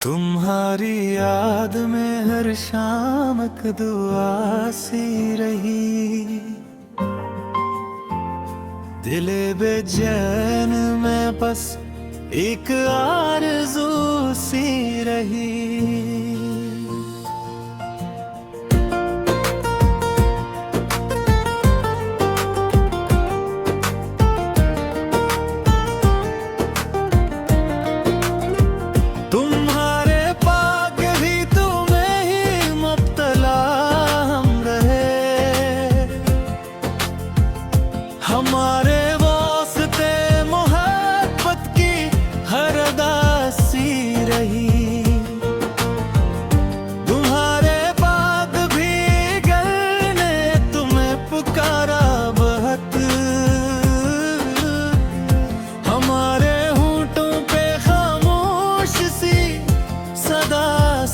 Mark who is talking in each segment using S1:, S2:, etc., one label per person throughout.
S1: तुम्हारी याद में हर शाम एक दुआ सी रही, दिले बेचैन में बस एक आरज़ू सी रही। हमारे वास्ते मोहब्बत की हर अदासी रही, तुम्हारे बाद भी गल ने तुम्हें पुकारा बहुत, हमारे होंठों पे खामोश सी सदा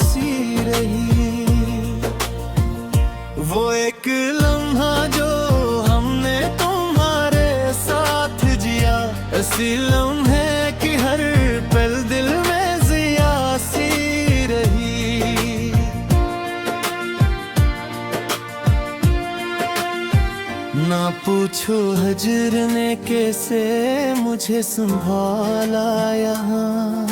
S1: सी रही। वो एक लम्हा जो ऐसी लम्हे की हर पल दिल में ज़िया सी रही। ना पूछो हजर ने कैसे मुझे संभाला यहाँ,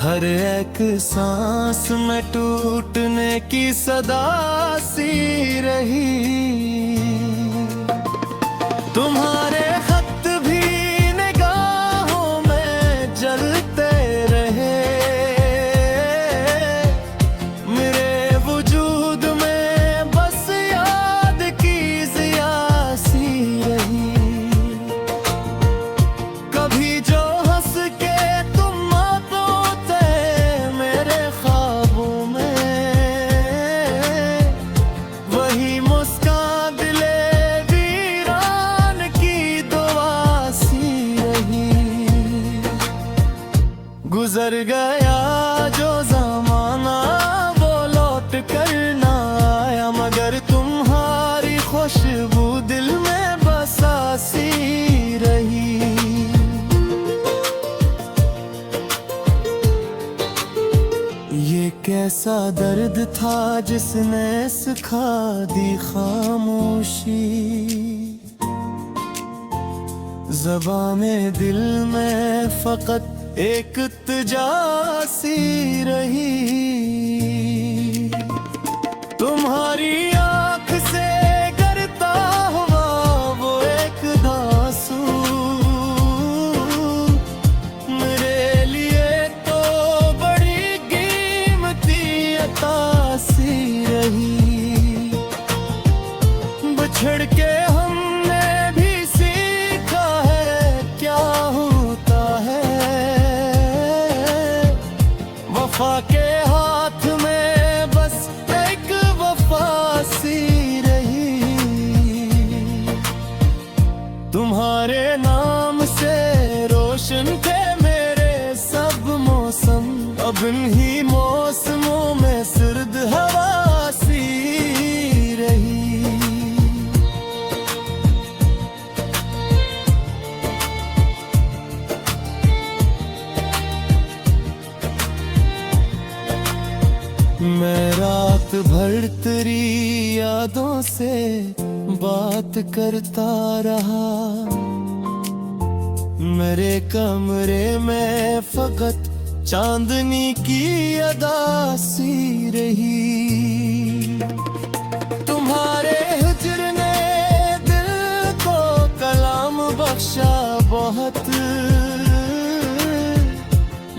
S1: हर एक सांस में टूटने की सदा सी रही। तुम्हारे खत भी निगाहों में जलते रहे, मेरे वजूद में बस याद की ज़िया सी रही। कभी जो हंस के तुम आते मेरे ख्वाबों में, वही मुस्कान दिले गुजर गया जो ज़माना वो लौट कर ना आया, मगर तुम्हारी खुशबू दिल में बसा सी रही। ये कैसा दर्द था जिसने सिखा दी खामोशी, ज़बान में दिल में फ़कत एक इल्तिजा सी रही। तुम्हारी आँख से गिरता हुआ वो एक आंसू मेरे लिए तो बड़ी कीमती अता सी रही। बिछड़ के हमने भी सीखा है क्या होता है, वफा के हाथ में बस एक वफा सी रही। तुम्हारे नाम से रोशन थे मेरे सब मौसम, अब इन्हीं मौसमों में सर्द हवा सी रही। मैं रात भर तेरी यादों से बात करता रहा, मेरे कमरे में फकत चांदनी की अदा सी रही। तुम्हारे हिजर ने दिल को कलाम बख्शा बहुत,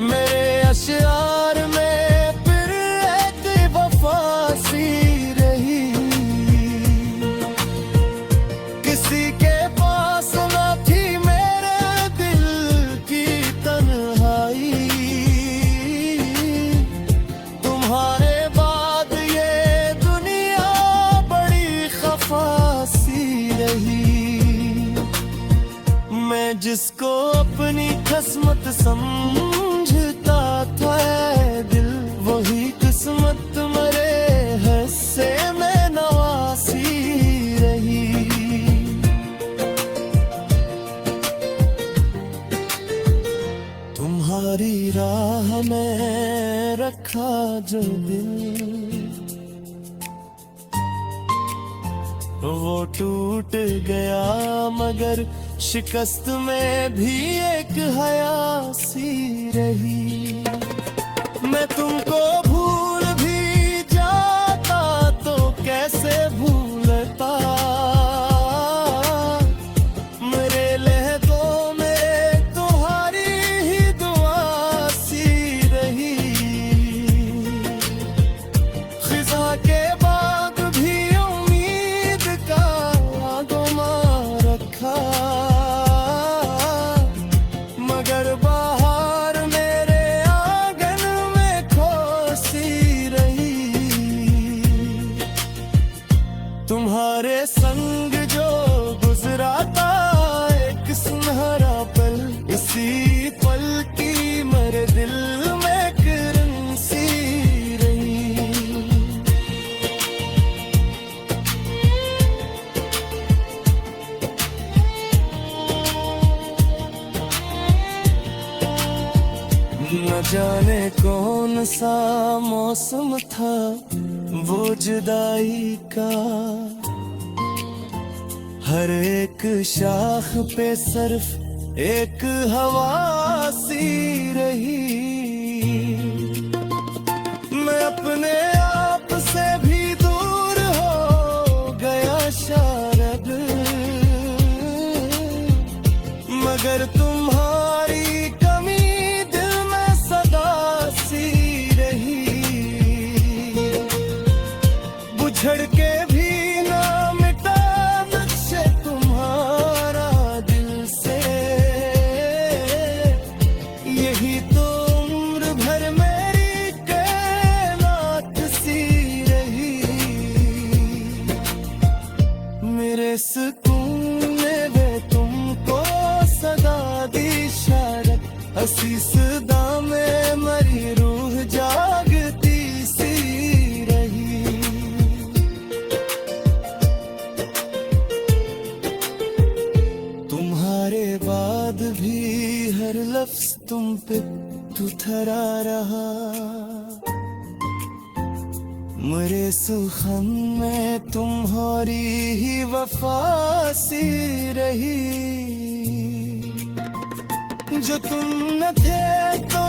S1: मेरे अशआर में किसी के पास न थी मेरे दिल की तन्हाई, तुम्हारे बाद ये दुनिया बड़ी खफा सी रही। मैं जिसको अपनी राह में रखा जो दिल, वो टूट गया मगर शिकस्त में भी एक हया सी रही। मैं तुमको भूल भी जाता तो कैसे भूलता, मेरे लहदों में तुम्हारी ही दुआ सी रही। खिजा के बाद भी उम्मीद का गोमा रखा, मगर बाहर मेरे आंगन में खोसी रही। तुम्हारे संग जो गुजरा था एक सुनहरा पल, इसी पल की मेरे दिल में किरण सी रही। न जाने कौन सा मौसम था वो जुदाई का, हर एक शाख पे सिर्फ एक हवा सी रही। मैं अपने आप से भी दूर हो गया शायद, मगर तुम्हारी कमी दिल में सदा सी रही। बुझड़ के भी ना मिटा नक्शे तुम्हारा दिल से, यही तो उम्र भर मेरी कैनात सी रही। मेरे सुकून में वे तुमको सदा दी शारत, हसी सदा में मरी रूह जागती सी रही। तुम्हारे बाद भी हर लफ्ज तुम पे उथरा रहा, मेरे सुखन में तुम्हारी ही वफा सी रही। जो तुम न थे तो